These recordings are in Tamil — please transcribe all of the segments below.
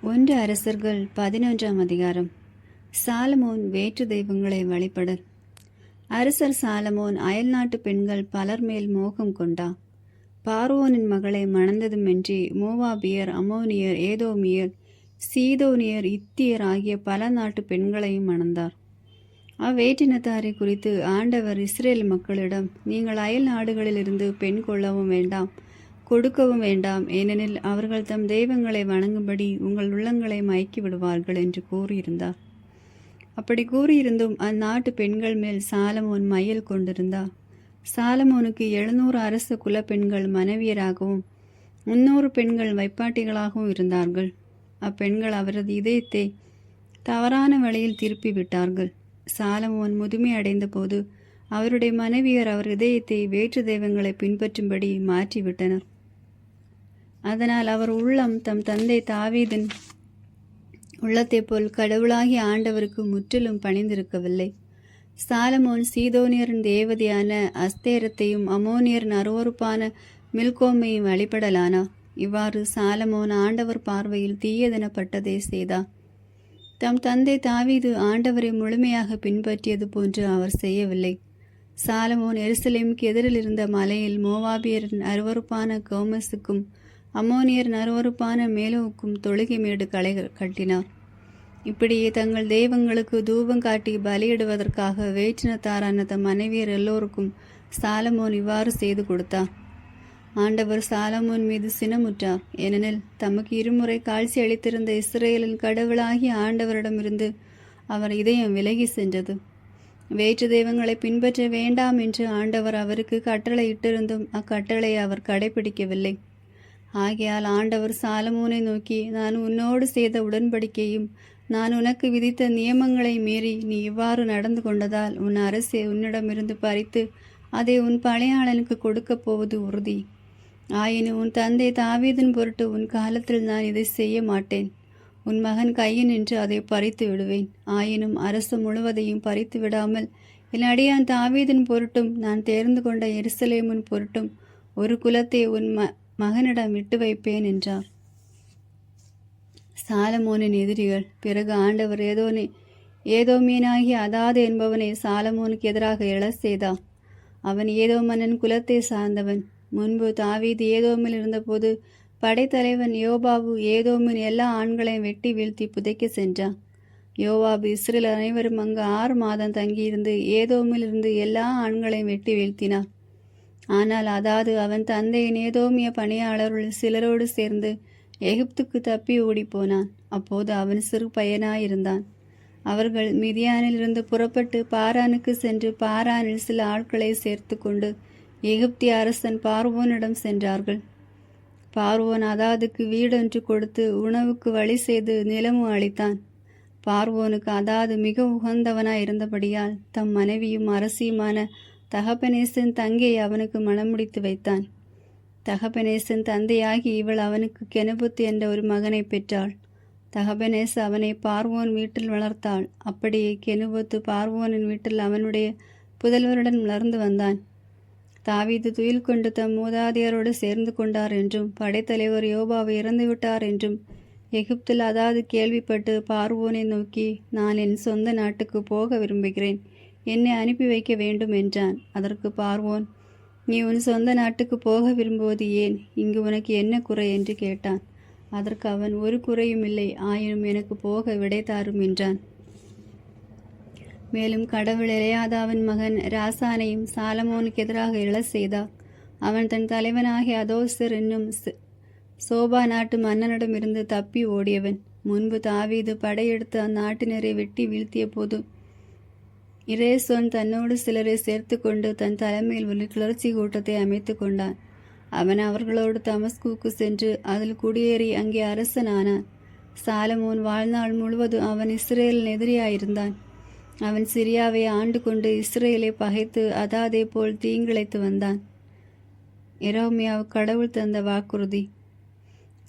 ஒன்று அரசர்கள் 11ஆம் அதிகாரம். சாலமோன் வேற்று தெய்வங்களை வழிபடல். அரசர் சாலமோன் அயல்நாட்டு பெண்கள் பலர் மேல் மோகம் கொண்டார். பார்வோனின் மகளை மணந்ததுமின்றி மோவாபியர், அம்மோனியர், ஏதோமியர், சீதோனியர், இத்தியர் ஆகிய பல நாட்டு பெண்களையும் மணந்தார். அவ்வேற்றினத்தாரை குறித்து ஆண்டவர் இஸ்ரேல் மக்களிடம், நீங்கள் அயல் நாடுகளிலிருந்து பெண் கொள்ளவும் வேண்டாம், கொடுக்கவும் வேண்டாம், ஏனெனில் அவர்கள் தம் தெய்வங்களை வணங்கும்படி உங்கள் உள்ளங்களை மயக்கி விடுவார்கள் என்று கூறியிருந்தார். அப்படி கூறியிருந்தும் அந்நாட்டு பெண்கள் மேல் சாலமோன் மையல் கொண்டிருந்தார். சாலமோனுக்கு 700 அரச குல பெண்கள் மனைவியராகவும் 300 பெண்கள் வைப்பாட்டிகளாகவும் இருந்தார்கள். அப்பெண்கள் அவரது இதயத்தை தவறான வழியில் திருப்பி விட்டார்கள். சாலமோன் முதுமை அடைந்த போது அவருடைய மனைவியர் அவர் இதயத்தை வேற்று தெய்வங்களை பின்பற்றும்படி மாற்றிவிட்டனர். அதனால் அவர் உள்ளம் தம் தந்தை தாவீதின் உள்ளத்தை போல் கடவுளாகிய ஆண்டவருக்கு முற்றிலும் பணிந்திருக்கவில்லை. சாலமோன் சீதோனியரின் தேவதையான அஸ்தேரத்தையும் அம்மோனியரின் அருவருப்பான மில்கோமையும் வழிபடலானார். இவ்வாறு சாலமோன் ஆண்டவர் பார்வையில் தீயதெனப்பட்டதை செய்தார். தம் தந்தை தாவீது ஆண்டவரை முழுமையாக பின்பற்றியது போன்று அவர் செய்யவில்லை. சாலமோன் எருசலேமுக்கு எதிரில் இருந்த மலையில் மோவாபியரின் அருவருப்பான கோமஸுக்கும் அம்மோனியரின் அருவருப்பான மேலோவுக்கும் தொழுகை மேடு களை கட்டினார். இப்படியே தங்கள் தெய்வங்களுக்கு தூபம் காட்டி பலியிடுவதற்காக வேற்றினத்தாரான தம் மனைவியர் எல்லோருக்கும் சாலமோன் இவ்வாறு செய்து கொடுத்தார். ஆண்டவர் சாலமோன் மீது சினமுற்றார். ஏனெனில் தமக்கு இருமுறை காட்சி அளித்திருந்த இஸ்ரேலின் கடவுளாகிய ஆண்டவரிடமிருந்து அவர் இதயம் விலகி சென்றது. வேற்று தெய்வங்களை பின்பற்ற வேண்டாம் என்று ஆண்டவர் அவருக்கு கட்டளை இட்டிருந்தும் அக்கட்டளை அவர் கடைபிடிக்கவில்லை. ஆகையால் ஆண்டவர் சாலமோனை நோக்கி, நான் உன்னோடு செய்த உடன்படிக்கையும் நான் உனக்கு விதித்த நியமங்களை மீறி நீ இவ்வாறு நடந்து கொண்டதால் உன் அரசை உன்னிடமிருந்து பறித்து அதை உன் பழையாளனுக்கு கொடுக்கப் போவது உறுதி. ஆயினும் உன் தந்தை தாவீதின் பொருட்டு உன் காலத்தில் நான் இதை செய்ய மாட்டேன். உன் மகன் கையினின்று அதை பறித்து விடுவேன். ஆயினும் அரசு முழுவதையும் பறித்து விடாமல் என் அடியான் தாவீதின் பொருட்டும் நான் தேர்ந்து கொண்ட எருசலேமின் பொருட்டும் ஒரு குலத்தை உன் மகனிடம் விட்டு வைப்பேன் என்றார். சாலமோனின் எதிரிகள். பிறகு ஆண்டவர் ஏதோமியனாகிய அதாது என்பவனை சாலமோனுக்கு எதிராக எழச் செய்தார். அவன் ஏதோமன்னன் குலத்தை சார்ந்தவன். முன்பு தாவீது ஏதோமில் இருந்தபோது படைத்தலைவன் யோவாபு ஏதோமின் எல்லா ஆண்களையும் வெட்டி வீழ்த்தி புதைக்க சென்றான். யோவாபு இஸ்ரேல் அனைவரும் அங்கு 6 மாதம் தங்கியிருந்து ஏதோமில் இருந்து எல்லா ஆண்களையும் வெட்டி வீழ்த்தினார். ஆனால் அதாவது அவன் தந்தையின் ஏதோமிய பணியாளர்கள் சிலரோடு சேர்ந்து எகிப்துக்கு தப்பி ஓடிப்போனான். அப்போது அவன் சிறு பையனாயிருந்தான். அவர்கள் மிதியானிலிருந்து புறப்பட்டு பாரானுக்கு சென்று பாரானில் சில ஆட்களை சேர்த்து கொண்டு எகிப்திய அரசன் பார்வோனிடம் சென்றார்கள். பார்வோன் அதாதுக்கு வீடொன்று கொடுத்து உணவுக்கு வழி செய்து நிலமும் அளித்தான். பார்வோனுக்கு அதாது மிக உகந்தவனாய் இருந்தபடியால் தம் மனைவியும் அரசியுமான தகப்பனேசன் தங்கையை அவனுக்கு மணமுடித்து வைத்தான். தகப்பனேசன் தந்தையாகி இவள் அவனுக்கு கெனபுத்து என்ற ஒரு மகனை பெற்றாள். தகப்பனேஸ் அவனை பார்வோன் வீட்டில் வளர்த்தாள். அப்படியே கெனுபுத்து பார்வோனின் வீட்டில் அவனுடைய புதல்வருடன் வளர்ந்து வந்தான். தாவீது துயில் கொண்டு தம் மூதாதையரோடு சேர்ந்து கொண்டார் என்றும் படைத்தலைவர் யோவாபு இறந்துவிட்டார் என்றும் எகிப்தில் அதாவது கேள்விப்பட்டு பார்வோனை நோக்கி, நான் என் சொந்த நாட்டுக்கு போக விரும்புகிறேன், என்னை அனுப்பி வைக்க வேண்டும் என்றான். அதற்கு பார்வோன், நீ உன் சொந்த நாட்டுக்கு போக விரும்புவது ஏன்? இங்கு உனக்கு என்ன குறை என்று கேட்டான். அதற்கு அவன், ஒரு குறையும் இல்லை, ஆயினும் எனக்கு போக விடை தாரும் என்றான். மேலும் கடவுள் எலியாதாவின் மகன் ராசானையும் சாலமோனுக்கு எதிராக எழச் செய்தார். அவன் தன் தலைவனாகிய அதோசர் என்னும் சோபா நாட்டு மன்னனிடமிருந்து தப்பி ஓடியவன். முன்பு தாவீது படையெடுத்து அந்நாட்டினரை வெட்டி வீழ்த்திய போது இரேசோன் தன்னோடு சிலரை சேர்த்து கொண்டு தன் தலைமையில் ஒரு கிளர்ச்சி கூட்டத்தை அமைத்து கொண்டான். அவன் அவர்களோடு தமஸ்குக்கு சென்று அதில் குடியேறி அங்கே அரசனானான். சாலமோன் வாழ்நாள் முழுவதும் அவன் இஸ்ரேலின் எதிரியாயிருந்தான். அவன் சிரியாவை ஆண்டு கொண்டு இஸ்ரேலை பகைத்து அதாதே போல் தீங்கிழைத்து வந்தான். எரோமியாவுக்கு கடவுள் தந்த வாக்குறுதி.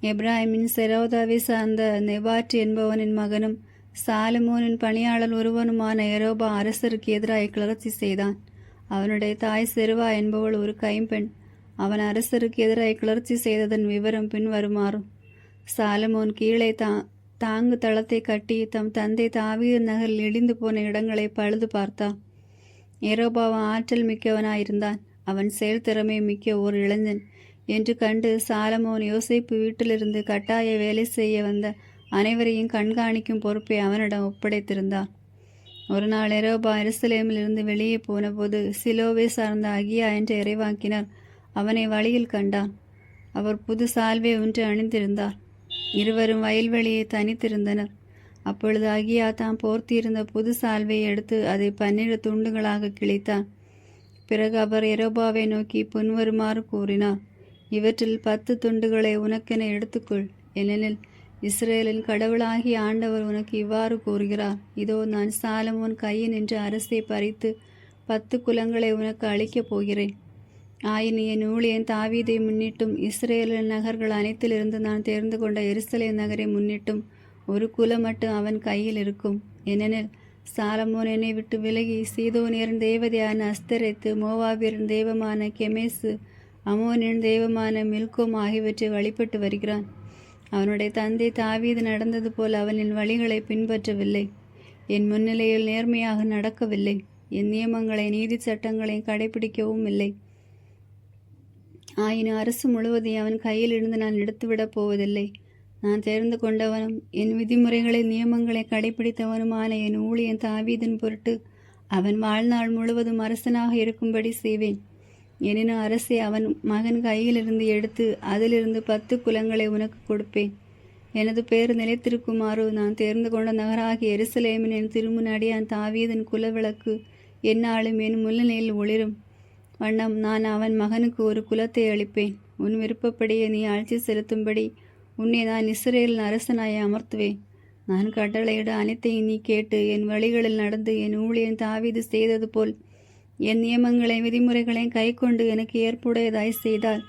எப்ராஹிமின் செரோதாவை சார்ந்த நெபாட் என்பவனின் மகனும் சாலமோனின் பணியாளர் ஒருவனுமான எரோபா அரசருக்கு எதிராக கிளர்ச்சி செய்தான். அவனுடைய தாய் செருவா என்பவள் ஒரு கைம்பெண். அவன் அரசருக்கு எதிராக கிளர்ச்சி செய்ததன் விவரம் பின்வருமாறு. சாலமோன் கீழே தாங்கு தளத்தை கட்டி தம் தந்தை தாவீது நகரில் இடிந்து போன இடங்களை பழுது பார்த்தான். யெரொபெயாம் ஆற்றல் மிக்கவனாயிருந்தான். அவன் செயல்திறமை மிக்க ஓர் இளைஞன் என்று கண்டு சாலமோன் யோசேப்பு வீட்டிலிருந்து கட்டாய வேலை செய்ய வந்த அனைவரையும் கண்காணிக்கும் பொறுப்பை அவனிடம் ஒப்படைத்திருந்தான். ஒரு நாள் யெரொபெயாம் எருசலேமிலிருந்து வெளியே போனபோது சிலோவை சார்ந்த அகியா என்ற இறைவாக்கினர் அவனை வழியில் கண்டான். அவர் புது சால்வை ஒன்று அணிந்திருந்தார். இருவரும் வயல்வெளியை தனித்திருந்தனர். அப்பொழுது அகியா தாம் போர்த்தியிருந்த புது சால்வையை எடுத்து அதை 12 துண்டுகளாக கிழித்தான். பிறகு அவர் யெரொபெயாமை நோக்கி பின்வருமாறு கூறினார்: இவற்றில் 10 துண்டுகளை உனக்கென எடுத்துக்கொள். ஏனெனில் இஸ்ரேலின் கடவுளாகிய ஆண்டவர் உனக்கு இவ்வாறு கூறுகிறார்: இதோ, நான் சாலமோன் கையில் நின்று அரசை பறித்து 10 குலங்களை உனக்கு அளிக்கப் போகிறேன். ஆயினும் என் ஊழியன் தாவீதை முன்னிட்டும் இஸ்ரேலின் நகர்கள் அனைத்திலிருந்து நான் தேர்ந்து கொண்ட எருசலேம் நகரை முன்னிட்டும் ஒரு குலம் மட்டும் அவன் கையில் இருக்கும். ஏனெனில் சாலமோன் என்னை விட்டு விலகி சீதோனியரின் தேவதையான அஸ்தரேத்து, மோவாபியரின் தெய்வமான கெமேசு, அமோனின் தெய்வமான மில்கோம் ஆகியவற்றை வழிபட்டு வருகிறான். அவனுடைய தந்தை தாவீது நடந்தது போல் அவன் என் வழிகளை பின்பற்றவில்லை. என் முன்னிலையில் நேர்மையாக நடக்கவில்லை. என் நியமங்களை நீதி சட்டங்களை கடைபிடிக்கவும் இல்லை. ஆயினும் அரசு முழுவதையும் அவன் கையில் இருந்து நான் எடுத்துவிடப் போவதில்லை. நான் தெரிந்து கொண்டவனும் என் விதிமுறைகளை நியமங்களை கடைபிடித்தவனுமான என் ஊழியன் தாவீதின் பொருட்டு அவன் வாழ்நாள் முழுவதும் அரசனாக இருக்கும்படி செய்வேன். எனினும் அரசை அவன் மகன் கையிலிருந்து எடுத்து அதிலிருந்து 10 குலங்களை உனக்கு கொடுப்பேன். எனது பேர் நிலைத்திருக்குமாறு நான் தேர்ந்து கொண்ட நகராகிய எருசலேமின் என் திருமுனடியான் தாவீதின் குலவிளக்கு எந்நாளும் என் முன்னணியில் ஒளிரும் வண்ணம் நான் அவன் மகனுக்கு ஒரு குலத்தை அளிப்பேன். உன் விருப்பப்படியே நீ ஆட்சி செலுத்தும்படி உன்னை நான் இஸ்ரேலின் அரசனாய் அமர்த்துவேன். நான் கட்டளையிட அனைத்தையும் நீ கேட்டு என் வழிகளில் நடந்து என் ஊழியன் தாவீது செய்தது போல் என் நியமங்களை விதிமுறைகளையும் கை கொண்டு எனக்கு ஏற்புடையதாய் செய்தால்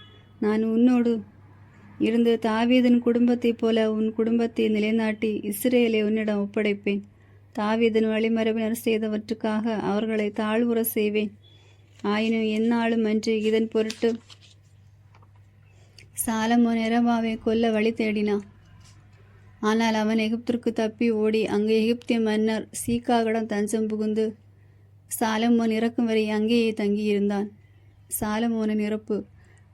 நான் உன்னோடு இருந்து தாவீதின் குடும்பத்தைப் போல உன் குடும்பத்தை நிலைநாட்டி இஸ்ரேலை உன்னிடம் ஒப்படைப்பேன். தாவீதின் வழிமரபினர் செய்தவற்றுக்காக அவர்களை தாழ்வுற செய்வேன். ஆயினும் எந்நாளும் அன்று இதன் பொருட்டு சாலமோன் யெரொபெயாமை கொல்ல வழி தேடினான். ஆனால் அவன் எகிப்திற்கு தப்பி ஓடி அங்கு எகிப்திய மன்னர் சீக்காவிடம் தஞ்சம் புகுந்து சாலமோன் இறக்கும் வரை அங்கேயே தங்கியிருந்தான். சாலமோனின் இறப்பு.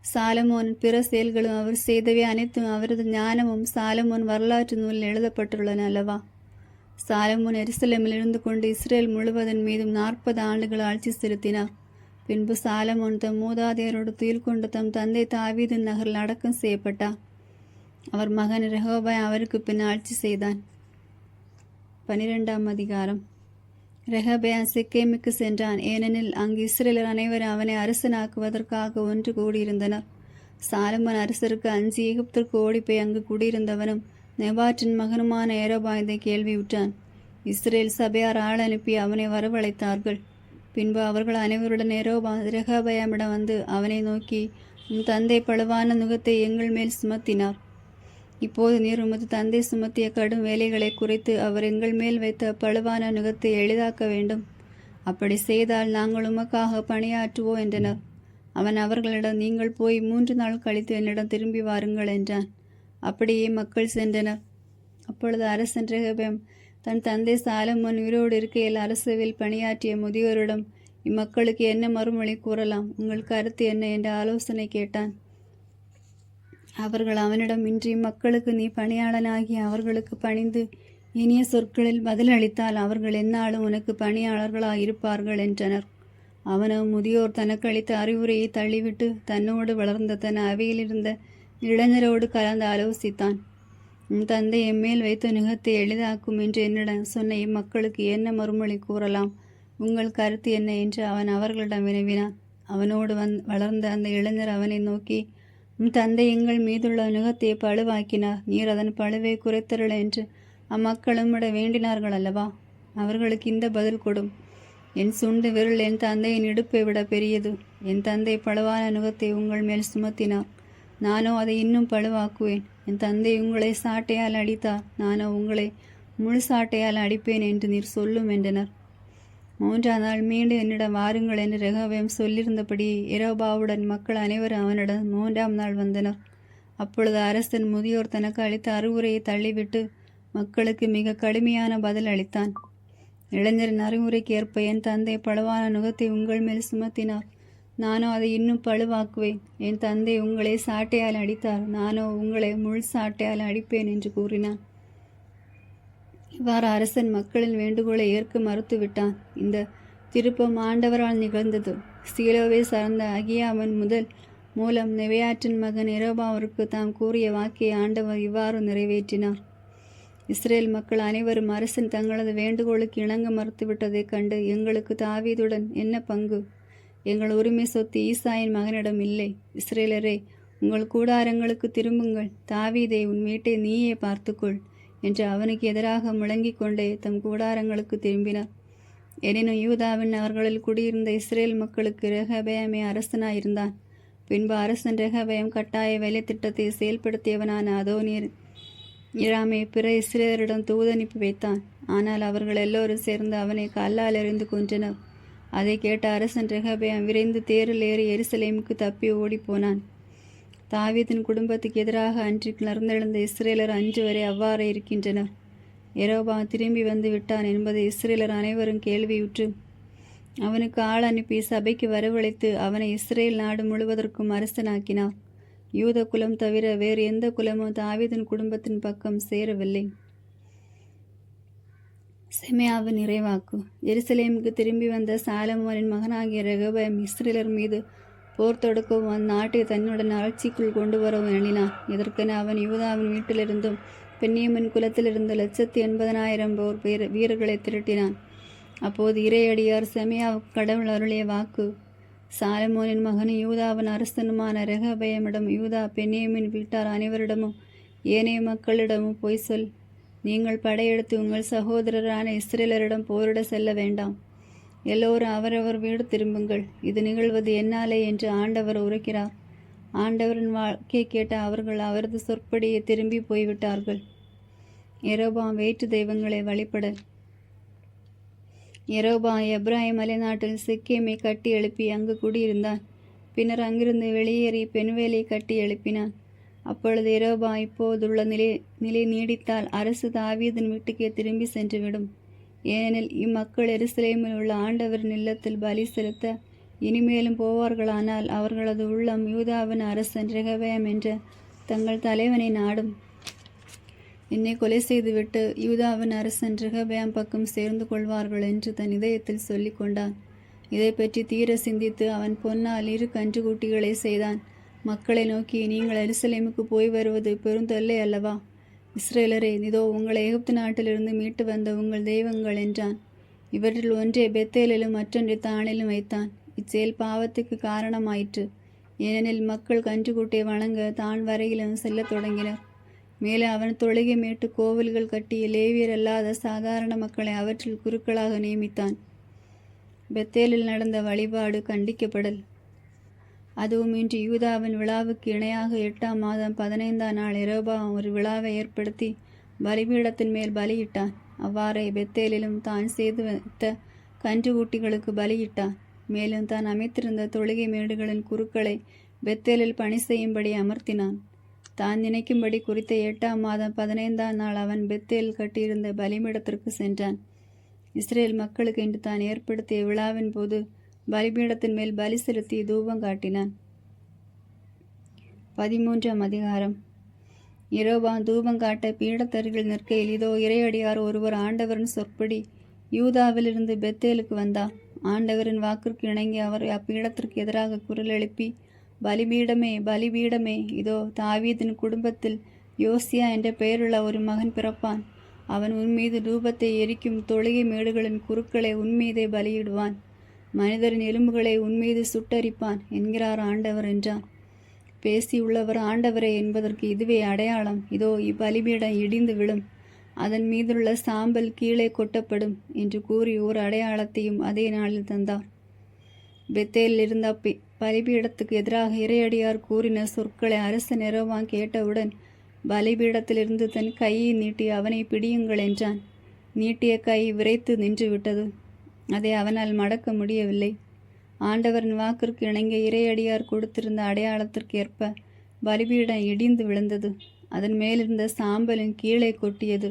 சாலமோனின் பிற செயல்களும் அவர் செய்தவை அனைத்தும் அவரது ஞானமும் சாலமோன் வரலாற்று நூலில் எழுதப்பட்டுள்ளன அல்லவா? சாலமோன் எருசலேமில் இருந்து கொண்டு இஸ்ரேல் முழுவதன் மீதும் 40 ஆண்டுகள் ஆட்சி செலுத்தினார். பின்பு சாலமோன் தம் மூதாதையரோடு துயில் கொண்டு தம் தந்தை தாவீதின் நகரில் அடக்கம் செய்யப்பட்டார். அவர் மகன் ரெகொபெயாம் அவருக்கு பின் ஆட்சி செய்தான். 12ஆம் அதிகாரம். ரெகொபெயாம் செக்கேமுக்கு சென்றான். ஏனெனில் அங்கு இஸ்ரேலர் அனைவரும் அவனை அரசனாக்குவதற்காக ஒன்று கூடியிருந்தனர். சாலமோன் அரசருக்கு அஞ்சி எகிப்திற்கு ஓடிப்போய் அங்கு குடியிருந்தவனும் நெபாற்றின் மகனுமான யெரொபெயாம் இதை கேள்வியுற்றான். இஸ்ரேல் சபையார் ஆள் அனுப்பி அவனை வரவழைத்தார்கள். பின்பு அவர்கள் அனைவருடன் ரெகொபெயாமிடம் வந்து அவனை நோக்கி, உம் தந்தை பழுவான நுகத்தை எங்கள் மேல் சுமத்தினார். இப்போது நீர் உமது தந்தை சுமத்திய கடும் வேலைகளை குறைத்து அவர் எங்கள் மேல் வைத்த பழுவான நுகத்தை எளிதாக்க வேண்டும். அப்படி செய்தால் நாங்கள் உமக்காக பணியாற்றுவோம் என்றனர். அவன் அவர்களிடம், நீங்கள் போய் 3 நாள் கழித்து என்னிடம் திரும்பி வாருங்கள் என்றான். அப்படியே மக்கள் சென்றனர். அப்பொழுது அரசன் ரெகொபெயாம் தன் தந்தை சாலமோன் உயிரோடு இருக்கையில் அரசவையில் பணியாற்றிய முதியோரிடம், இம்மக்களுக்கு என்ன மறுமொழி கூறலாம், உங்கள் கருத்து என்ன என்ற ஆலோசனை கேட்டான். அவர்கள் அவனிடம், இன்று இம்மக்களுக்கு நீ பணியாளனாகி அவர்களுக்கு பணிந்து இனிய சொற்களில் பதிலளித்தால் அவர்கள் எந்நாளும் உனக்கு பணியாளர்களாக இருப்பார்கள் என்றனர். அவனும் முதியோர் தனக்கு அளித்த அறிவுரையை தள்ளிவிட்டு தன்னோடு வளர்ந்த தன் அவையிலிருந்த இளைஞரோடு கலந்து ஆலோசித்தான். உன் தந்தை எம்மேல் வைத்த நுகத்தை எளிதாக்கும் என்று என்னிடம் சொன்ன இம்மக்களுக்கு என்ன மறுமொழி கூறலாம், உங்கள் கருத்து என்ன என்று அவன் அவர்களிடம் வினவினான். அவனோடு வளர்ந்த அந்த இளைஞர் அவனை நோக்கி, உன் தந்தை எங்கள் மீதுள்ள நுகத்தை பழுவாக்கினார். நீர் அதன் பழுவை குறைத்தருள் என்று அம்மக்களும் விட வேண்டினார்கள் அல்லவா? அவர்களுக்கு இந்த பதில் கொடும். என் சுண்டு விரல் என் தந்தையின் இடுப்பை விட பெரியது. என் தந்தை பழுவான நுகத்தை உங்கள் மேல் சுமத்தினார். நானோ அதை இன்னும் பழுவாக்குவேன். என் தந்தை உங்களை சாட்டையால் அடித்தார். நானோ உங்களை முழு சாட்டையால் அடிப்பேன் என்று நீர் சொல்லும் என்றனர். 3ஆம் நாள் மீண்டும் என்னிடம் வாருங்கள் என்று ரெகொபெயாம் சொல்லியிருந்தபடி யெரொபெயாமுடன் மக்கள் அனைவரும் அவனிடம் 3ஆம் நாள் வந்தனர். அப்பொழுது அரசன் முதியோர் தனக்கு அளித்த அறிவுரையை தள்ளிவிட்டு மக்களுக்கு மிக கடுமையான பதில் அளித்தான். இளைஞரின் அறிவுரைக்கு ஏற்ப என் தந்தை பழுவான நுகத்தை உங்கள் மேல் சுமத்தினார், நானோ அதை இன்னும் பழுவாக்குவேன். என் தந்தை உங்களை சாட்டையால் அடித்தார், நானோ உங்களை முள் சாட்டையால் அடிப்பேன் என்று கூறினான். இவ்வாறு அரசன் மக்களின் வேண்டுகோளை ஏற்க மறுத்துவிட்டான். இந்த திருப்பம் ஆண்டவரால் நிகழ்ந்தது. சீலோவை சார்ந்த அகியாவின் மூலம் நெவையாற்றின் மகன் எரோபாவிற்கு தாம் கூறிய வாக்கை ஆண்டவர் இவ்வாறு நிறைவேற்றினார். இஸ்ரேல் மக்கள் அனைவரும் அரசன் தங்களது வேண்டுகோளுக்கு இணங்க மறுத்துவிட்டதைக் கண்டு, எங்களுக்கு தாவீதுடன் என்ன பங்கு? எங்கள் உரிமை சொத்து ஈசாயின் மகனிடம் இல்லை. இஸ்ரேலரே, உங்கள் கூடாரங்களுக்கு திரும்புங்கள். தாவீதே, உன் வீட்டை நீயே பார்த்துக்கொள் என்று அவனுக்கு எதிராக முழங்கிக் கொண்டே தம் கூடாரங்களுக்கு திரும்பினார். எனினும் யூதாவின் அவர்களில் குடியிருந்த இஸ்ரேல் மக்களுக்கு ரெகபெயாமே அரசனாயிருந்தான். பின்பு அரசன் ரெகபெயாம் கட்டாய வேலை திட்டத்தை செயல்படுத்தியவனான அதோனியர் இராமை பிற இஸ்ரேலரிடம் தூதனுப்பி வைத்தான். ஆனால் அவர்கள் எல்லோரும் சேர்ந்து அவனை கல்லால் எறிந்து கொன்றனர். அதை கேட்ட அரசன் ரெகபெயாம் விரைந்து தேரில் ஏறி எருசலேமுக்கு தப்பி ஓடிப்போனான். தாவீதின் குடும்பத்துக்கு எதிராக அன்று கிளர்ந்தெழுந்த இஸ்ரேலர் அன்று வரை அவ்வாறே இருக்கின்றனர். யெரொபெயாம் திரும்பி வந்து விட்டான் என்பதை இஸ்ரேலர் அனைவரும் கேள்வியுற்று அவனுக்கு ஆள் அனுப்பி சபைக்கு வரவழைத்து அவனை இஸ்ரேல் நாடு முழுவதற்கும் அரசனாக்கினார். யூத குலம் தவிர வேறு எந்த குலமும் தாவீதின் குடும்பத்தின் பக்கம் சேரவில்லை. செமையாவின் நிறைவாக்கு. எருசலேமுக்கு திரும்பி வந்த சாலமோனின் மகனாகிய ரெகபெயாம் இஸ்ரேலர் மீது போர் தொடுக்கவும் அந்நாட்டை தன்னுடன் ஆட்சிக்குள் கொண்டு வரவும் எண்ணினான். இதற்கென அவன் யூதாவின் வீட்டிலிருந்தும் பென்யமின் குலத்திலிருந்து 180,000 போர் வீரர்களை திரட்டினான். அப்போது இறையடியார் செமையாவுக்கு கடவுள் அருளிய வாக்கு, சாலமோனின் மகனும் யூதாவின் அரசனுமான ரெகபெயாமிடம், யூதா பென்யமின் வீட்டார் அனைவரிடமும் ஏனைய மக்களிடமும் போய் சொல், நீங்கள் படையெடுத்து உங்கள் சகோதரரான இஸ்ரேலரிடம் போரிட செல்ல வேண்டாம். எல்லோரும் அவரவர் வீடு திரும்புங்கள். இது நிகழ்வது என்னாலே என்று ஆண்டவர் உரைக்கிறார். ஆண்டவரின் வாக்கை கேட்ட அவர்கள் அவரது சொற்படியை திரும்பி போய்விட்டார்கள். யெரொபெயாம் வேற்று தெய்வங்களை வழிபட. யெரொபெயாம் எப்ராயிம் மலைநாட்டில் சிக்கேமை கட்டி எழுப்பி அங்கு குடியிருந்தான். பின்னர் அங்கிருந்து வெளியேறி பென்வேலை கட்டி எழுப்பினான். அப்பொழுது யெரொபெயாம் இப்போதுள்ள நிலை நீடித்தால் அரசு தாவீதின் வீட்டுக்கே திரும்பி சென்றுவிடும். ஏனெனில் இம்மக்கள் எருசலேமில் உள்ள ஆண்டவரின் இல்லத்தில் பலி செலுத்த இனிமேலும் போவார்களானால் அவர்களது உள்ளம் யூதாவின் அரசன் ரெகபெயாம் என்ற தங்கள் தலைவனை நாடும். என்னை கொலை செய்துவிட்டு யூதாவின் அரசன் ரெகபெயாம் பக்கம் சேர்ந்து கொள்வார்கள் என்று தன் இதயத்தில் சொல்லி கொண்டான். இதை பற்றி தீர சிந்தித்து அவன் பொன்னால் 2 கன்றுக்குட்டிகளை செய்தான். மக்களை நோக்கி, நீங்கள் எருசலேமுக்கு போய் வருவது பெருந்தொல்லை அல்லவா? இஸ்ரேலரே, இதோ உங்களை எகிப்து நாட்டிலிருந்து மீட்டு வந்த உங்கள் தெய்வங்கள் என்றான். இவற்றில் ஒன்றை பெத்தேலிலும் மற்றொன்றை தானிலும் வைத்தான். இச்செயல் பாவத்துக்கு காரணமாயிற்று. ஏனெனில் மக்கள் கன்றுக்குட்டியை வணங்க தான் வரையிலும் செல்லத் தொடங்கினர். மேலே அவன் தொழுகை மேட்டு கோவில்கள் கட்டி லேவியர் அல்லாத சாதாரண மக்களை அவற்றில் குருக்களாக நியமித்தான். பெத்தேலில் நடந்த வழிபாடு கண்டிக்கப்படல். அதுவும் இன்று யூதாவின் விழாவுக்கு இணையாக 8ஆம் மாதம் 15ஆம் நாள் யெரொபெயாம் ஒரு விழாவை ஏற்படுத்தி பலிபீடத்தின் மேல் பலியிட்டான். அவ்வாறே பெத்தேலிலும் தான் செய்து வைத்த கன்றுக்குட்டிகளுக்கு பலியிட்டான். மேலும் தான் அமைத்திருந்த தொழுகை மேடுகளின் குருக்களை பெத்தேலில் பணி செய்யும்படி அமர்த்தினான். தான் நினைக்கும்படி குறித்த 8ஆம் மாதம் 15ஆம் நாள் அவன் பெத்தேல் கட்டியிருந்த பலிபீடத்திற்கு சென்றான். இஸ்ரேல் மக்களுக்கு என்று தான் ஏற்படுத்திய விழாவின் போது பலிபீடத்தின் மேல் பலி செலுத்தி தூபம் காட்டினான். 13ஆம் அதிகாரம். யெரொபெயாம் தூபம் காட்ட பீடத்தருகில் நிற்கையில், இதோ இறையடியார் ஒருவர் ஆண்டவரின் சொற்படி யூதாவிலிருந்து பெத்தேலுக்கு வந்தார். ஆண்டவரின் வாக்கிற்கு இணங்கி அவர் அப்பீடத்திற்கு எதிராக குரல் எழுப்பி, பலிபீடமே, பலிபீடமே, இதோ தாவீதின் குடும்பத்தில் யோசியா என்ற பெயருள்ள ஒரு மகன் பிறப்பான். அவன் உன்மீது தூபத்தை எரிக்கும் தொழுகை மேடுகளின் குருக்களை உன்மீதே பலியிடுவான். மனிதரின் எலும்புகளை உன்மீது சுட்டரிப்பான் என்கிறார் ஆண்டவர் என்றான். பேசியுள்ளவர் ஆண்டவரே என்பதற்கு இதுவே அடையாளம். இதோ இப்பலிபீடம் இடிந்து விழும், அதன் மீதுள்ள சாம்பல் கீழே கொட்டப்படும் என்று கூறி ஒரு அடையாளத்தையும் அதே நாளில் தந்தார். பெத்தேலில் இருந்த பலிபீடத்துக்கு எதிராக இறையடியார் கூறின சொற்களை அரசன் யெரொபெயாம் கேட்டவுடன் பலிபீடத்திலிருந்து தன் கையை நீட்டி அவனை பிடியுங்கள் என்றான். நீட்டிய கை விரைத்து நின்று விட்டது. அதை அவனால் மடக்க முடியவில்லை. ஆண்டவரின் வாக்கிற்கு இணங்க இறையடியார் கொடுத்திருந்த அடையாளத்திற்கு ஏற்ப பலிபீடம் இடிந்து விழுந்தது. அதன் மேலிருந்த சாம்பலின் கீழே கொட்டியது.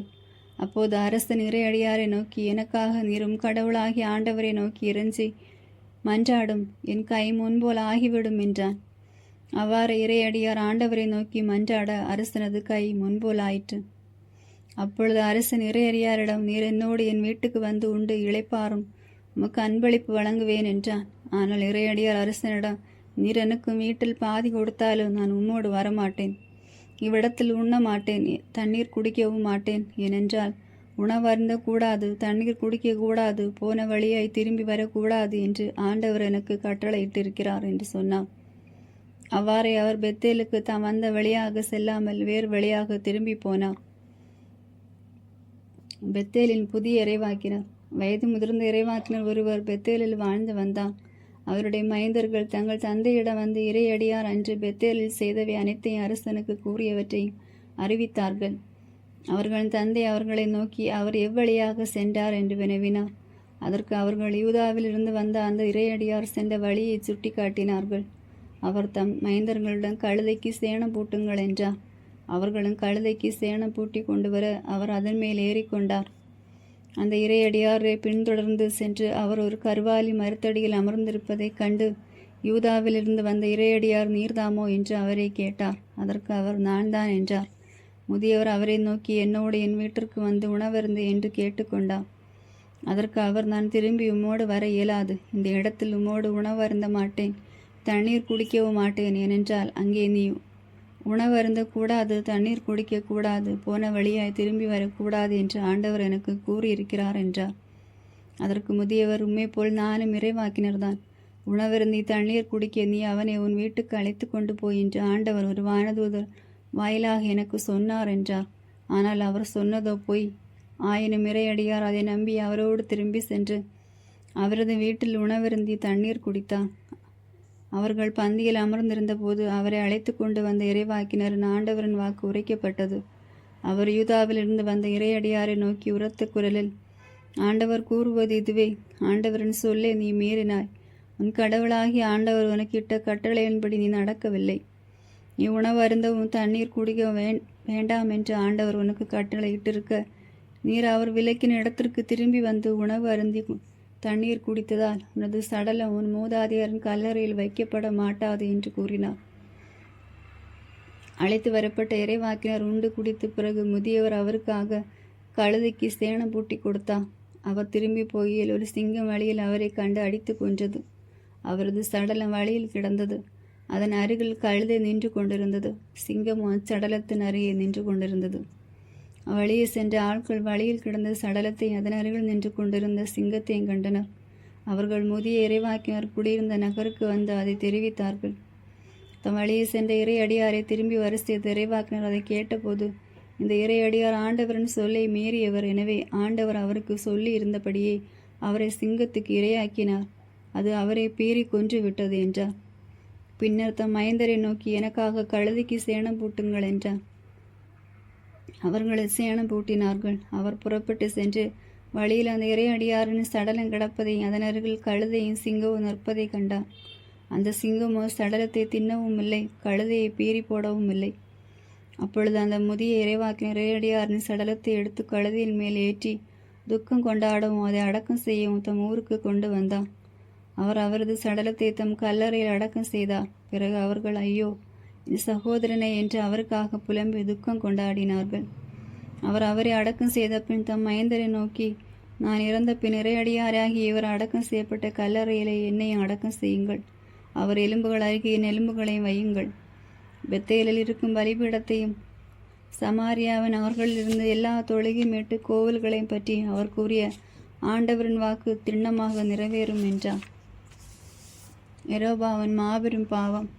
அப்போது அரசன் இறையடியாரை நோக்கி, எனக்காக நீரும் கடவுளாகி ஆண்டவரை நோக்கி இறைஞ்சி மன்றாடும், என் கை முன்போல் ஆகிவிடும் என்றான். அவ்வாறு இறையடியார் ஆண்டவரை நோக்கி மன்றாட அரசனது கை முன்போல் ஆயிற்று. அப்பொழுது அரசன் இறையடியாரிடம், நீர் என்னோடு என் வீட்டுக்கு வந்து உண்டு இளைப்பாரும், உமக்கு அன்பளிப்பு வழங்குவேன் என்றான். ஆனால் இறையடியார் அரசனிடம், நீர் எனக்கும் வீட்டில் பாதி கொடுத்தாலும் நான் உம்மோடு வரமாட்டேன், இவ்விடத்தில் உண்ண மாட்டேன், தண்ணீர் குடிக்கவும் மாட்டேன். ஏனென்றால் உணவருந்த கூடாது, தண்ணீர் குடிக்க கூடாது, போன வழியாய் திரும்பி வரக்கூடாது என்று ஆண்டவர் எனக்கு கட்டளையிட்டிருக்கிறார் என்று சொன்னார். அவ்வாறே அவர் பெத்தேலுக்கு தாம் வந்த வழியாக செல்லாமல் வேறு வழியாக திரும்பி போனார். பெத்தேலின் புதிய இறைவாக்கினர். வயது முதிர்ந்த இறைவாக்கினர் ஒருவர் பெத்தேலில் வாழ்ந்து வந்தார். அவருடைய மைந்தர்கள் தங்கள் தந்தையிடம் வந்து இறையடியார் அன்று பெத்தேலில் செய்தவை அனைத்தையும் அரசனுக்கு கூறியவற்றையும் அறிவித்தார்கள். அவர்களின் தந்தை அவர்களை நோக்கி, அவர் எவ்வழியாக சென்றார் என்று வினவினார். அதற்கு அவர்கள் யூதாவில் இருந்து வந்த அந்த இறையடியார் சென்ற வழியை சுட்டி காட்டினார்கள். அவர் தம் மைந்தர்களுடன் கழுதைக்கு சேணம் பூட்டுங்கள் என்றார். அவர்களும் கழுதைக்கு சேணம் பூட்டி கொண்டு வர அவர் அதன் மேல் ஏறிக்கொண்டார். அந்த இறையடியாரை பின்தொடர்ந்து சென்று அவர் ஒரு கருவாலி மரத்தடியில் அமர்ந்திருப்பதைக் கண்டு, யூதாவிலிருந்து வந்த இறையடியார் நீர்தாமோ என்று அவரை கேட்டார். அதற்கு அவர், நான் தான் என்றார். முதியவர் அவரை நோக்கி, என்னோடு என் வீட்டிற்கு வந்து உணவருந்து என்று கேட்டுக்கொண்டார். அதற்கு அவர், நான் திரும்பி உம்மோடு வர இயலாது, இந்த இடத்தில் உம்மோடு உணவருந்த மாட்டேன், தண்ணீர் குடிக்கவும் மாட்டேன். ஏனென்றால் அங்கே நீ உணவருந்த கூடாது, தண்ணீர் குடிக்க கூடாது, போன வழியாய் திரும்பி வரக்கூடாது என்று ஆண்டவர் எனக்கு கூறியிருக்கிறார் என்றார். அதற்கு முதியவர், உம்மை போல் நானும் இறைவாக்கினர்தான். உணவருந்தி தண்ணீர் குடிக்க நீ அவனை உன் வீட்டுக்கு அழைத்து கொண்டு போய் என்று ஆண்டவர் ஒரு வானதூதர் வாயிலாக எனக்கு சொன்னார் என்றார். ஆனால் அவர் சொன்னதோ பொய். ஆயினும் இறையடியார் அதை நம்பி அவரோடு திரும்பி சென்று அவரது வீட்டில் உணவருந்தி தண்ணீர் குடித்தார். அவர்கள் பந்தியில் அமர்ந்திருந்த போது அவரை அழைத்து கொண்டு வந்த இறைவாக்கினரின் ஆண்டவரின் வாக்கு உரைக்கப்பட்டது. அவர் யூதாவிலிருந்து வந்த இறையடியாரை நோக்கி உரத்த குரலில், ஆண்டவர் கூறுவது இதுவே, ஆண்டவரின் சொல்லே நீ மீறினாய். உன் கடவுளாகி ஆண்டவர் உனக்கிட்ட கட்டளையின்படி நீ நடக்கவில்லை. நீ உணவு அருந்தவும் தண்ணீர் குடிக்க வேண்டாம் என்று ஆண்டவர் உனக்கு கட்டளையிட்டிருக்க, நீர் அவர் விலக்கின இடத்திற்கு திரும்பி வந்து உணவு அருந்தி தண்ணீர் குடித்ததால் உனது சடலம் உன் மூதாதையரின் கல்லறையில் வைக்கப்பட மாட்டாது என்று கூறினார். அழைத்து வரப்பட்ட இறைவாக்கினர் உண்டு குடித்த பிறகு முதியவர் அவருக்காக கழுதைக்கு சேணம் பூட்டி கொடுத்தார். அவர் திரும்பி போகையில் ஒரு சிங்கம் வழியில் அவரை கண்டு அடித்து கொன்றது. அவரது சடலம் வழியில் கிடந்தது. அதன் அருகில் கழுதை நின்று கொண்டிருந்தது. சிங்கம் அச்சடலத்தின் அருகே நின்று கொண்டிருந்தது. வழியே சென்ற ஆட்கள் வழியில் கிடந்த சடலத்தை அதன் அருகில் நின்று கொண்டிருந்த சிங்கத்தையும் கண்டனர். அவர்கள் முதிய இறைவாக்கினர் குடியிருந்த நகருக்கு வந்து அதை தெரிவித்தார்கள். தம் வழியே சென்ற இறையடியாரை திரும்பி வர செய்த இறைவாக்கினர் அதை கேட்டபோது, இந்த இறையடியார் ஆண்டவரின் சொல்லை மீறியவர், எனவே ஆண்டவர் அவருக்கு சொல்லி இருந்தபடியே அவரை சிங்கத்துக்கு இரையாக்கினார், அது அவரை பீறி கொன்று விட்டது என்றார். பின்னர் தம் மைந்தரை நோக்கி, எனக்காக கழுதைக்கு சேணம் பூட்டுங்கள் என்றார். அவர்களை சேணம் பூட்டினார்கள். அவர் புறப்பட்டு சென்று வழியில் அந்த இறையடியாரின் சடலம் கிடப்பதை, அதன் அருகில் கழுதையும் சிங்கமும் நிற்பதை கண்டார். அந்த சிங்கமோ சடலத்தை தின்னவும் இல்லை, கழுதையை பீறி போடவும் இல்லை. அப்பொழுது அந்த முதிய இறைவாக்கினர் இறையடியாரின் சடலத்தை எடுத்து கழுதையின் மேல் ஏற்றி துக்கம் கொண்டாடவும் அதை அடக்கம் செய்யவும் தம் ஊருக்கு கொண்டு வந்தார். அவர் அவரது சடலத்தை தம் கல்லறையில் அடக்கம் செய்தார். பிறகு அவர்கள், ஐயோ என் சகோதரனை என்று அவருக்காக புலம்பி துக்கம் கொண்டாடினார்கள். அவர் அவரை அடக்கம் செய்த பின் தம் மைந்தரை நோக்கி, நான் இறந்த பின் இறையடியாராகி இவர் அடக்கம் செய்யப்பட்ட கல்லறையிலே என்னையும் அடக்கம் செய்யுங்கள். அவர் எலும்புகள் அருகே என் எலும்புகளையும் வையுங்கள். பெத்தேலில் இருக்கும் பலிபீடத்தையும் சமாரியாவின் அவர்களில் இருந்து எல்லா தொழுகை மீட்டு கோவில்களையும் பற்றி அவர் கூறிய ஆண்டவரின் வாக்கு திண்ணமாக நிறைவேறும் என்றார். யெரொபெயாமின் மாபெரும் பாவம்.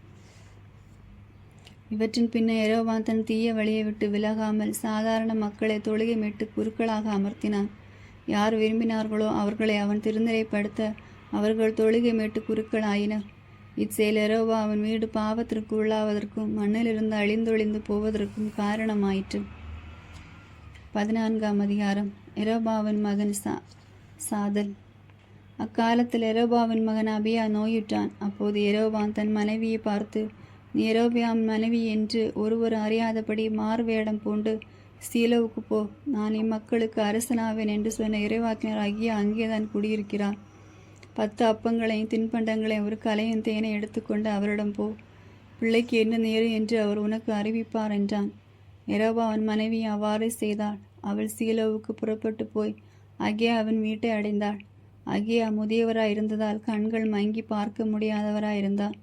இவற்றின் பின்னர் யெரொபெயாம் தன் தீய வழியை விட்டு விலகாமல் சாதாரண மக்களை தொழுகை மீட்டு குருக்களாக அமர்த்தினான். யார் விரும்பினார்களோ அவர்களை அவன் திருநிலைப்படுத்த அவர்கள் தொழுகை மீட்டு குருக்கள் ஆயினர். இச்செயல் யெரொபெயாமின் வீடு பாவத்திற்கு உள்ளாவதற்கும் மண்ணிலிருந்து அழிந்தொழிந்து போவதற்கும் காரணமாயிற்று. 14ஆம் அதிகாரம். யெரொபெயாமின் மகன் சாதல். அக்காலத்தில் யெரொபெயாமின் மகன் அபியா நோயுற்றான். அப்போது யெரொபெயாம் தன் மனைவியை பார்த்து, நீ யெரொபெயாம் மனைவி என்று ஒருவர் அறியாதபடி மாறுவேடம் பூண்டு சீலோவுக்கு போ, நான் இம்மக்களுக்கு அரசனாவேன் என்று சொன்ன இறைவாக்கினர் அகியா அங்கேதான் குடியிருக்கிறார். 10 அப்பங்களையும் தின்பண்டங்களையும் ஒரு கலையும் தேனை எடுத்துக்கொண்டு அவரிடம் போ. பிள்ளைக்கு என்ன நேரும் என்று அவர் உனக்கு அறிவிப்பார் என்றான். யெரொபெயாம் மனைவி அவ்வாறே செய்தாள். அவள் சீலோவுக்கு புறப்பட்டு போய் அகியாவின் வீட்டை அடைந்தாள். அகியா முதியவராயிருந்ததால் கண்கள் மங்கி பார்க்க முடியாதவராயிருந்தார்.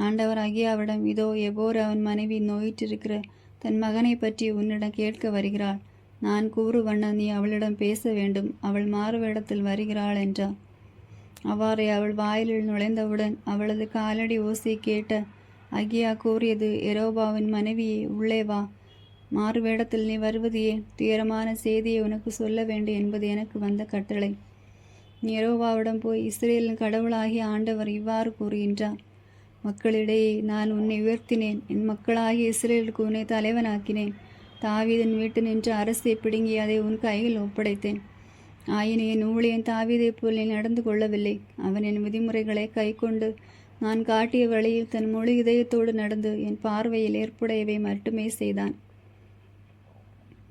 ஆண்டவர் அகியாவிடம், இதோ எபோர் அவன் மனைவி நோயிற்றிருக்கிற தன் மகனை பற்றி உன்னிடம் கேட்க வருகிறாள். நான் கூறுவண்ண நீ அவளிடம் பேச வேண்டும். அவள் மாறுவேடத்தில் வருகிறாள் என்றார். அவ்வாறே அவள் வாயிலில் நுழைந்தவுடன் அவளது காலடி ஓசை கேட்ட அகியா கூறியது, யெரொபெயாமின் மனைவியே, உள்ளே வா. மாறுவேடத்தில் நீ வருவது ஏன்? துயரமான செய்தியை உனக்கு சொல்ல வேண்டும் என்பது எனக்கு வந்த கட்டளை. நீ யெரொபெயாமிடம் போய், இஸ்ரேலின் கடவுளாகிய ஆண்டவர் இவ்வாறு கூறுகின்றார், மக்களிடையே நான் உன்னை உயர்த்தினேன். என் மக்களாகிய இஸ்ரேலுக்கு உன்னை தலைவனாக்கினேன். தாவீதின் வீட்டு நின்று அரசை பிடுங்கி அதை உன் கையில் ஒப்படைத்தேன். ஆயினும் என் ஊழியன் தாவீதைப் போல் நீ நடந்து கொள்ளவில்லை. அவன் என் விதிமுறைகளை கைக்கொண்டு நான் காட்டிய வழியில் தன் முழு இதயத்தோடு நடந்து என் பார்வையில் ஏற்புடையவை மட்டுமே செய்தான்.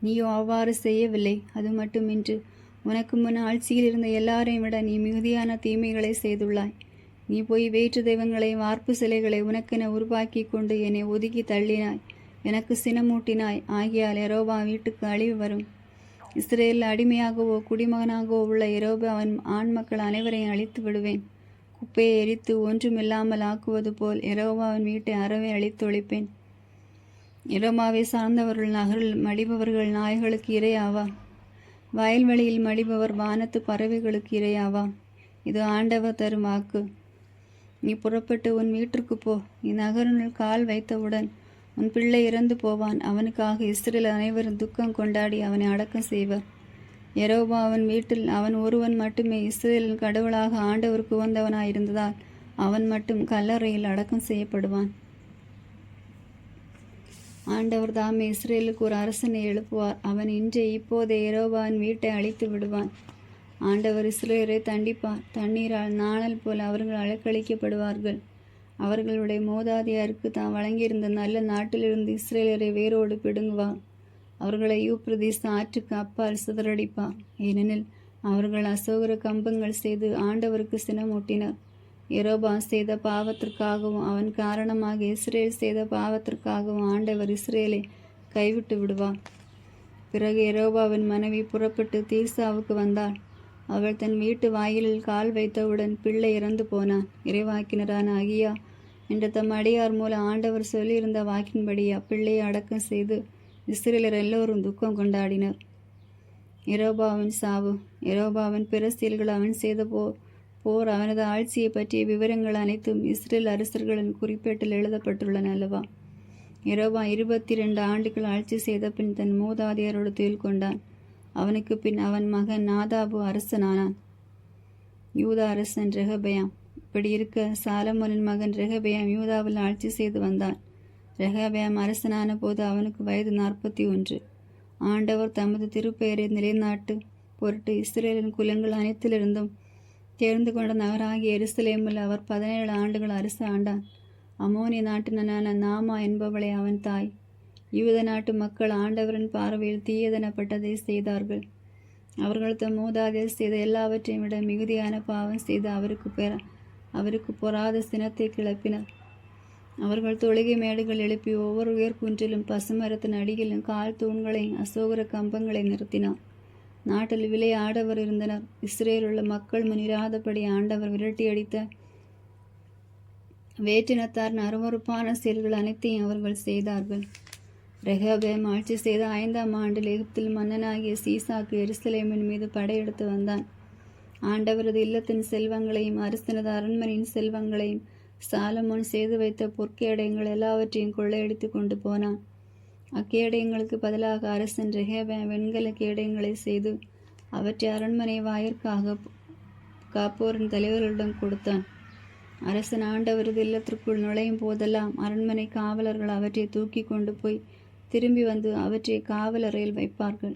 நீயோ அவ்வாறு செய்யவில்லை. அது மட்டுமின்றி உனக்கு முன் ஆட்சியில் இருந்த எல்லாரையும் விட நீ மிகுதியான தீமைகளை செய்துள்ளாய். நீ போய் வேற்று தெய்வங்களை வார்ப்பு சிலைகளை உனக்கென உருவாக்கி கொண்டு என்னை ஒதுக்கி தள்ளினாய், எனக்கு சினமூட்டினாய். ஆகியால் யெரொபெயாம் வீட்டுக்கு அழிவு வரும். இஸ்ரேலில் அடிமையாகவோ குடிமகனாகவோ உள்ள யெரொபெயாமின் ஆண் மக்கள் அனைவரையும் அழித்து விடுவேன். குப்பையை எரித்து ஒன்றுமில்லாமல் ஆக்குவது போல் யெரொபெயாமின் வீட்டை அறவே அழித்தொழிப்பேன். யெரொபெயாமை சார்ந்தவர்கள் நகரில் மடிபவர்கள் நாய்களுக்கு இரையாவார். வயல்வெளியில் மடிபவர் வானத்து பறவைகளுக்கு இரையாவார். இது ஆண்டவர் தரும் வாக்கு. நீ புறப்பட்டு உன் வீட்டிற்கு போ. இந்நகரினுள் கால் வைத்தவுடன் உன் பிள்ளை இறந்து போவான். அவனுக்காக இஸ்ரேல் அனைவரும் துக்கம் கொண்டாடி அவனை அடக்கம் செய்வர். யெரொபெயாமின் வீட்டில் அவன் ஒருவன் மட்டுமே இஸ்ரேலின் கடவுளாக ஆண்டவருக்கு உகந்தவனாயிருந்ததால் அவன் மட்டும் கல்லறையில் அடக்கம் செய்யப்படுவான். ஆண்டவர் தாமே இஸ்ரேலுக்கு ஒரு அரசனை எழுப்புவார். அவன் இன்றே இப்போதே யெரொபெயாமின் வீட்டை அழித்து விடுவான். ஆண்டவர் இஸ்ரேலை தண்டிப்பார். தண்ணீரால் நாணல் போல் அவர்கள் அலக்களிக்கப்படுவார்கள். அவர்களுடைய மூதாதையருக்கு தாம் வழங்கியிருந்த நல்ல நாட்டிலிருந்து இஸ்ரேலரை வேரோடு பிடுங்குவார். அவர்களை யூப்ரதீஸ் ஆற்றுக்கு அப்பால் சிதறடிப்பார். ஏனெனில் அவர்கள் அசோகர கம்பங்கள் செய்து ஆண்டவருக்கு சினமூட்டினர். யெரொபெயாம் செய்த பாவத்திற்காகவும் அவன் காரணமாக இஸ்ரேல் செய்த பாவத்திற்காகவும் ஆண்டவர் இஸ்ரேலை கைவிட்டு விடுவார். பிறகு யெரொபெயாமின் மனைவி புறப்பட்டு தீர்சாவுக்கு வந்தாள். அவள் தன் வீட்டு வாயிலில் கால் வைத்தவுடன் பிள்ளை இறந்து போனான். இறைவாக்கினரான அகியா என்ற தம் அடியார் மூலம் ஆண்டவர் சொல்லியிருந்த வாக்கின்படி அப்பிள்ளையை அடக்கம் செய்து இஸ்ரேலர் எல்லோரும் துக்கம் கொண்டாடினர். யெரொபெயாமின் சாவு. யெரொபெயாமின் பிற செயல்கள், அவன் செய்த போர், அவனது ஆட்சியை பற்றிய விவரங்கள் அனைத்தும் இஸ்ரேல் அரசர்களின் குறிப்பேட்டில் எழுதப்பட்டுள்ளன அல்லவா? யெரொபெயாம் 22 ஆண்டுகள் ஆட்சி செய்த பின் தன் மூதாதையரோடு துயில் கொண்டான். அவனுக்கு பின் அவன் மகன் நாதாபு அரசனானான். யூதா அரசன் ரெகொபெயாம். இப்படி இருக்க சாலமோனின் மகன் ரெகொபெயாம் யூதாவில் ஆட்சி செய்து வந்தான். ரெகொபெயாம் அரசனான போது அவனுக்கு வயது 41. ஆண்டவர் தமது திருப்பெயரை நிலைநாட்டு பொருட்டு இஸ்ரேலின் குலங்கள் அனைத்திலிருந்தும் தேர்ந்து கொண்ட நகராகிய எருசலேமில் அவர் 17 ஆண்டுகள் அரசு ஆண்டான். அம்மோனிய நாட்டினனான நாமா என்பவளை அவன் தாய். யூத நாட்டு மக்கள் ஆண்டவரின் பார்வையில் தீயதெனப்பட்டதை செய்தார்கள். அவர்கள் தம் மூதாதையர் செய்த எல்லாவற்றையும் விட மிகுதியான பாவம் செய்து அவருக்கு பொறாத சினத்தை கிளப்பினர். அவர்கள் தொழுகை மேடுகள் எழுப்பி ஒவ்வொரு உயர்குன்றிலும் பசுமரத்தின் அடியிலும் கால் தூண்களையும் அசோகர கம்பங்களை நிறுத்தினார். நாட்டில் விலை ஆடவர் இருந்தனர். இஸ்ரேல் உள்ள மக்கள் முன்னிராதபடி ஆண்டவர் விரட்டி அடித்த வேற்றினத்தாரின் அருவருப்பான செயல்கள் அனைத்தையும் அவர்கள் செய்தார்கள். ரெகொபெயாம் ஆட்சி செய்த 5ஆம் ஆண்டில் எகிப்தில் மன்னனாகிய சீசாக்கு எருசலேமின் மீது படையெடுத்து வந்தான். ஆண்டவரது இல்லத்தின் செல்வங்களையும் அரசனது அரண்மனையின் செல்வங்களையும் சாலமோன் செய்து வைத்த பொற்கேடயங்கள் எல்லாவற்றையும் கொள்ளையடித்து கொண்டு போனான். அக்கேடயங்களுக்கு பதிலாக அரசன் ரெகொபெயாம் வெண்கல கேடயங்களை செய்து அவற்றை அரண்மனை வாயிற்காக காப்போரின் தலைவர்களிடம் கொடுத்தான். அரசன் ஆண்டவரது இல்லத்திற்குள் நுழையும் போதெல்லாம் அரண்மனை காவலர்கள் அவற்றை தூக்கி கொண்டு போய் திரும்பி வந்து அவற்றை காவலறையில் வைப்பார்கள்.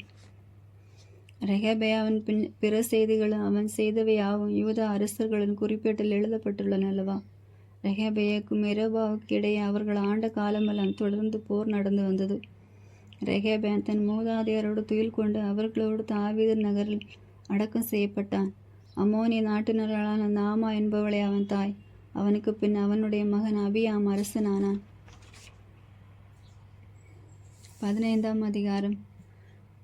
ரெகொபெயாமின் பிற செய்திகளும் அவன் செய்தவையாவும் யூதா அரசர்களின் குறிப்பேட்டில் எழுதப்பட்டுள்ளன அல்லவா? ரெகொபெயாவுக்கும் யெரொபெயாமுக்கும் இடையே அவர்கள் ஆண்ட காலமெல்லாம் தொடர்ந்து போர் நடந்து வந்தது. ரெகேபேன் தன் மூதாதையரோடு துயில் கொண்டு அவர்களோடு தாவீது நகரில் அடக்கம் செய்யப்பட்டான். அம்மோனிய நாட்டினர்களான நாமா என்பவளே அவன் தாய். அவனுக்கு பின் அவனுடைய மகன் அபியாம் அரசனானான். 15ஆம் அதிகாரம்.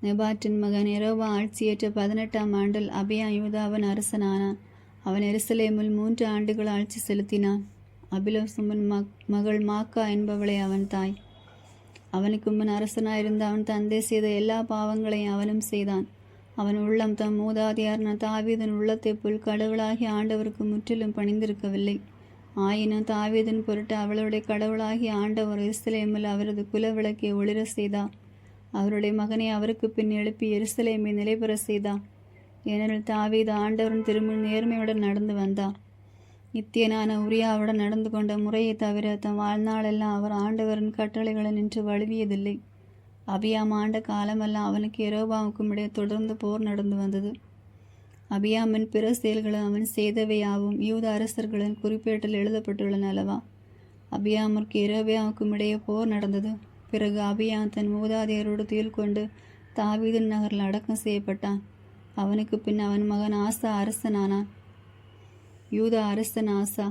நெபாட்டின் மகன் எரோபா ஆட்சியேற்ற 18ஆம் ஆண்டில் அபியாம் யூதாவின் அரசனானான். அவன் எருசலேமில் 3 ஆண்டுகள் ஆட்சி செலுத்தினான். அபிலோசமின் மகள் மாக்கா என்பவளே அவன் தாய். அவனுக்கு முன் அரசனாயிருந்த அவன் தந்தை செய்த எல்லா பாவங்களையும் அவனும் செய்தான். அவன் உள்ளம் தம் மூதாதையார்ன தாவீதின் உள்ளத்தைப் போல் கடவுளாகி ஆண்டவருக்கு முற்றிலும் பணிந்திருக்கவில்லை. ஆயினும் தாவீதின் பொருட்டு அவளுடைய கடவுளாகி ஆண்டவர் எருசலேமில் அவரது குலவிளக்கை ஒளிர செய்தார். அவருடைய மகனை அவருக்கு பின் எழுப்பி எருசலேமை நிலைபெற செய்தார். ஏனெனில் தாவீது ஆண்டவரின் திருமுன் நேர்மையுடன் நடந்து வந்தார். நித்தியனான உரியாவுடன் நடந்து கொண்ட முறையை தவிர தம் வாழ்நாளெல்லாம் அவர் ஆண்டவரின் கட்டளைகளை நின்று வழுவியதில்லை. அபியாம் ஆண்ட காலமெல்லாம் அவனுக்கு எரோபாவுக்கும் இடையே தொடர்ந்து போர் நடந்து வந்தது. அபியாமின் பிற செயல்களும் அவன் செய்தவையாவும் யூத அரசர்களின் குறிப்பேட்டில் எழுதப்பட்டுள்ளன அல்லவா. அபியாமிற்கு எரோபியாவுக்கும் இடையே போர் நடந்தது. பிறகு அபியாம் தன் மூதாதையரோடு துயில் கொண்டு தாவீதின் நகரில் அடக்கம் செய்யப்பட்டான். அவனுக்கு பின் அவன் மகன் ஆசா அரசனானான். யூதா அரசன் ஆசா.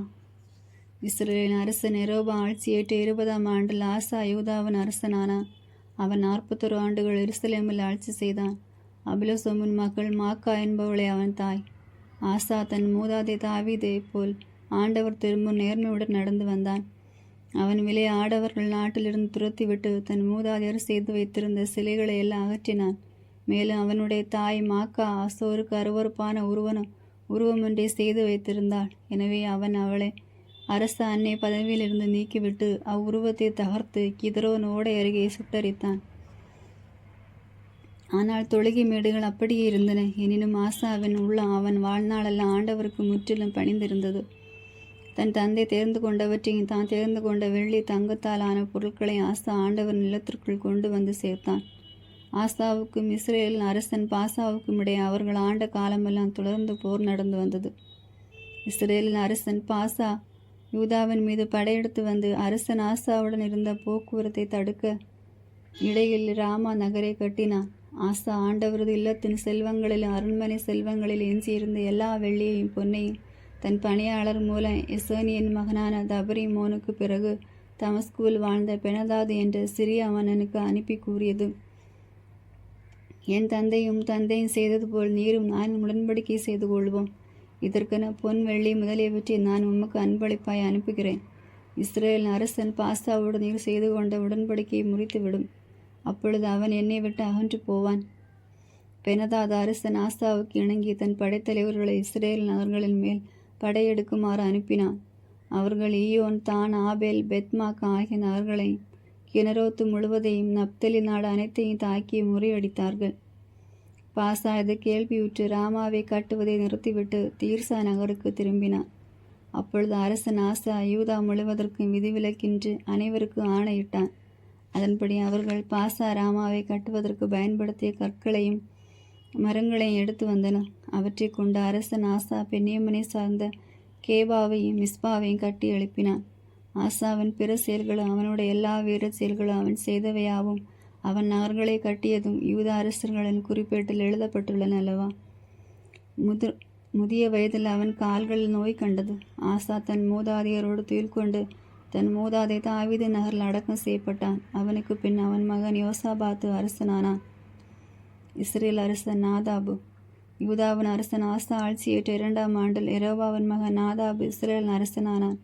இஸ்ரேலின் அரசன் எரோபா ஆட்சியேற்ற 20ஆம் ஆண்டில் ஆசா யூதாவின் அரசனானான். அவன் 41 ஆண்டுகள் எருசலேமில் ஆட்சி செய்தான். அபிலோசமின் மகள் மாக்கா என்பவளே அவன் தாய். ஆசா தன் மூதாதை தாவீதை போல் ஆண்டவர் திரும்பும் நேர்மையுடன் நடந்து வந்தான். அவன் ஆடவர்கள் நாட்டிலிருந்து துரத்திவிட்டு தன் மூதாதையர் செய்து வைத்திருந்த சிலைகளை எல்லாம் அகற்றினான். மேலும் அவனுடைய தாய் மாக்கா ஆசோருக்கு அருவருப்பான உருவமொன்றை செய்து வைத்திருந்தாள். எனவே அவன் அவளை அரச அன்னை பதவியிலிருந்து நீக்கிவிட்டு அவ்வுருவத்தை தகர்த்து கிதரோன் ஓடை அருகே சுட்டரித்தான். ஆனால் தொழுகை மேடுகள் அப்படியே இருந்தன. எனினும் ஆசாவின் உள்ளம் அவன் வாழ்நாளெல்லாம் ஆண்டவருக்கு முற்றிலும் பணிந்திருந்தது. தன் தந்தை தேர்ந்து கொண்டவற்றையும் தான் தேர்ந்து கொண்ட வெள்ளி தங்கத்தாலான பொருட்களை ஆசா ஆண்டவர் நிலத்திற்குள் கொண்டு வந்து சேர்த்தான். ஆசாவுக்கும் இஸ்ரேலின் அரசன் பாசாவுக்கும் இடையே அவர்கள் ஆண்ட காலமெல்லாம் தொடர்ந்து போர் நடந்து வந்தது. இஸ்ரேலின் அரசன் பாசா யூதாவின் மீது படையெடுத்து வந்து அரசன் ஆசாவுடன் இருந்த போக்குவரத்தை தடுக்க இடையில் ராமா நகரை கட்டினான். ஆசா ஆண்டவரது இல்லத்தின் செல்வங்களில் அரண்மனை செல்வங்களில் எஞ்சியிருந்த எல்லா வெள்ளியையும் பொன்னையும் தன் பணியாளர் மூலம் எசோனியின் மகனான தபரிமோனுக்கு பிறகு தமஸ்குவில் வாழ்ந்த பெனதாது என்ற சிறிய மன்னனுக்கு அனுப்பி கூறியது, என் தந்தையும் செய்தது போல் நீரும் நான் உடன்படிக்கை செய்து கொள்வோம். இதற்கென பொன் வெள்ளி முதலியவற்றை நான் உமக்கு அன்பளிப்பாய் அனுப்புகிறேன். இஸ்ரேல் அரசன் பாசாவோடு நீர் செய்து கொண்ட உடன்படிக்கையை முறித்துவிடும். அப்பொழுது அவன் என்னை விட்டு அகன்று போவான். பெனதாத அரசன் ஆசாவுக்கு இணங்கி தன் படைத்தலைவர்களை இஸ்ரேல் நகர்களின் மேல் படையெடுக்குமாறு அனுப்பினான். அவர்கள் ஈயோன், தான், ஆபேல், பெத்மாக் ஆகிய நகர்களை கிணரோத்து முழுவதையும் நப்தலி நாடு அனைத்தையும் தாக்கி முறியடித்தார்கள். பாசா இது கேள்வியுற்று ராமாவை கட்டுவதை நிறுத்திவிட்டு தீர்சா நகருக்கு திரும்பினான். அப்பொழுது அரசன் ஆசா யூதா முழுவதற்கும் விதிவிலக்கின்றி அனைவருக்கும் ஆணையிட்டான். அதன்படி அவர்கள் பாசா ராமாவை கட்டுவதற்கு பயன்படுத்திய கற்களையும் மரங்களையும் எடுத்து வந்தனர். அவற்றை கொண்டு அரசன் ஆசா பென்யமனை சார்ந்த கேபாவையும் மிஸ்பாவையும் கட்டி எழுப்பினான். ஆசாவின் பிற செயல்களும் அவனுடைய எல்லா வீர செயல்களும் அவன் செய்தவையாவும் அவன் நகர்களை கட்டியதும் யூதா அரசர்களின் குறிப்பேட்டில் எழுதப்பட்டுள்ளன அல்லவா. முதிய வயதில் அவன் கால்களில் நோய் கண்டது. ஆசா தன் மூதாதையரோடு துயில் கொண்டு தன் மூதாதை தாவீது நகரில் அடக்கம் செய்யப்பட்டான். அவனுக்கு பின் அவன் மகன் யோசாபாத்து அரசனானான். இஸ்ரேல் அரசன் நாதாபு. யூதாவின் அரசன் ஆசா ஆட்சியேற்ற 2ஆம் ஆண்டில் எரோபாவின் மகன் நாதாபு இஸ்ரேல் அரசனானான்.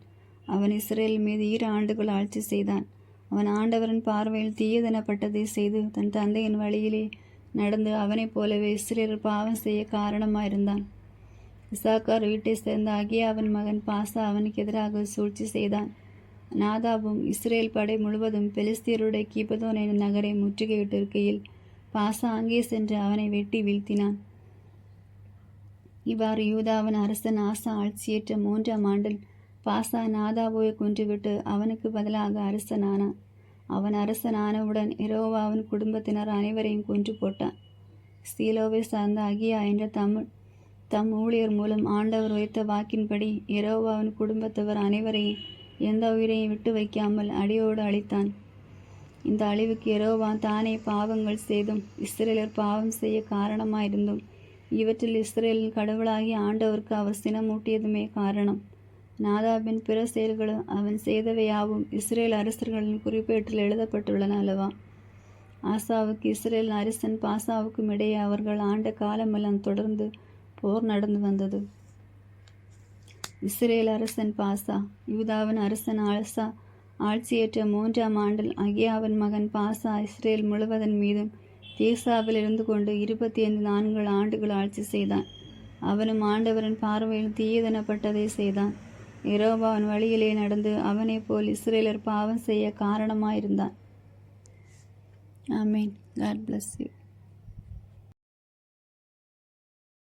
அவன் இஸ்ரேல் மீது 7 ஆண்டுகள் ஆட்சி செய்தான். அவன் ஆண்டவரின் பார்வையில் தீயதெனப்பட்டதை செய்து தன் தந்தையின் வழியிலே நடந்து அவனைப் போலவே இஸ்ரேல் பாவம் செய்ய காரணமாயிருந்தான். இசாக்கார் வீட்டை சேர்ந்த அகியாவின் மகன் பாசா அவனுக்கு எதிராக சூழ்ச்சி செய்தான். நாதாபும் இஸ்ரேல் படை முழுவதும் பெலிஸ்தியருடைய கிபதோன் என்ற நகரை முற்றுகையிட்டிருக்கையில் பாசா அங்கே சென்று அவனை வெட்டி வீழ்த்தினான். இவ்வாறு யூதாவின் அரசன் ஆசா ஆட்சியேற்ற 3ஆம் ஆண்டில் பாசா நாதாபோவை கொன்றுவிட்டு அவனுக்கு பதிலாக அரசனானான். அவன் அரசனானவுடன் எரோவாவின் குடும்பத்தினர் அனைவரையும் கொன்று போட்டான். சீலோவை சார்ந்த அகியா என்ற தம் ஊழியர் மூலம் ஆண்டவர் வைத்த வாக்கின்படி எரோவாவின் குடும்பத்தவர் அனைவரையும் எந்த உயிரையும் விட்டு வைக்காமல் அடியோடு அழித்தான். இந்த அழிவுக்கு யெகோவா தானே பாவங்கள் செய்தும் இஸ்ரேலர் பாவம் செய்ய காரணமாயிருந்தும் இவற்றில் இஸ்ரேலின் கடவுளாகிய ஆண்டவருக்கு அவர் சினமூட்டியதுமே காரணம். நாதாபின் பிற செயல்களும் அவன் செய்தவையாவும் இஸ்ரேல் அரசர்களின் குறிப்பேட்டில் எழுதப்பட்டுள்ளன அல்லவா? ஆசாவுக்கு இஸ்ரேல் அரசன் பாசாவுக்கும் இடையே அவர்கள் ஆண்ட காலமெல்லாம் தொடர்ந்து போர் நடந்து வந்தது. இஸ்ரேல் அரசன் பாசா. யூதாவின் அரசன் ஆசா ஆட்சியேற்ற 3ஆம் ஆண்டில் அகியாவின் மகன் பாசா இஸ்ரேல் முழுவதன் மீதும் தேசாவில் இருந்து கொண்டு 25 ஆண்டுகள் ஆட்சி செய்தான். அவனும் ஆண்டவரின் பார்வையில் தீயதெனப்பட்டதை செய்தான். யெகோவாவின் வழியிலே நடந்து அவனை போல் இஸ்ரேலர் பாவம் செய்ய காரணமாயிருந்தான். ஆமேன். God bless you.